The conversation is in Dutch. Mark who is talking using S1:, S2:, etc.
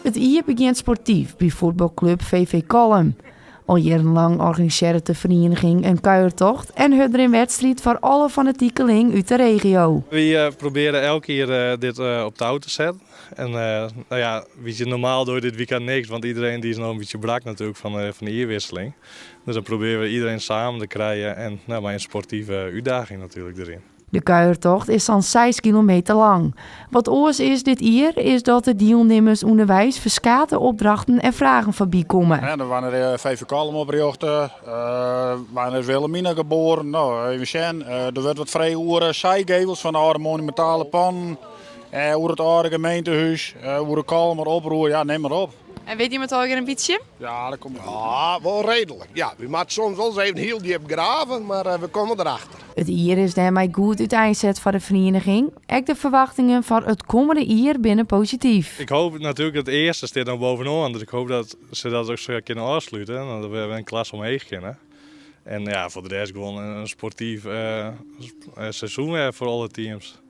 S1: Het hier begint sportief bij voetbalclub VV Collum. Al jarenlang organiseert de vereniging een kuiertocht en houdt er een wedstrijd voor alle fanatiekelingen uit de regio.
S2: We proberen elke keer dit op touw te zetten. En normaal door dit weekend niks, want iedereen die is nog een beetje brak natuurlijk van de ierwisseling. Dus dan proberen we iedereen samen te krijgen en maar een sportieve uitdaging natuurlijk erin.
S1: De kuiertocht is dan 6 kilometer lang. Wat oors is dit hier, is dat de deelnemers onderwijs verschillende opdrachten en vragen voorbij komen.
S3: Ja, er waren er VV Collum oprichten, waren er Wilhelmina geboren. Nou, even zien, er werd wat vrij over zijgevels van de oude monumentale pan. Over het oude gemeentehuis, over de Collum oproer, ja, neem maar op.
S4: En weet iemand al een beetje?
S3: Ja, dat komt.
S5: Ja, wel redelijk. Ja, we moeten soms wel eens even heel diep graven, maar we komen erachter.
S1: Het jaar is daarmee goed uiteenzet voor de vereniging. Ook de verwachtingen voor het komende jaar binnen positief.
S2: Ik hoop natuurlijk dat het eerste staat dan bovenaan, dus ik hoop dat ze dat ook zo kunnen afsluiten. En dat we een klas omheen kunnen. En ja, voor de rest gewoon een sportief seizoen voor alle teams.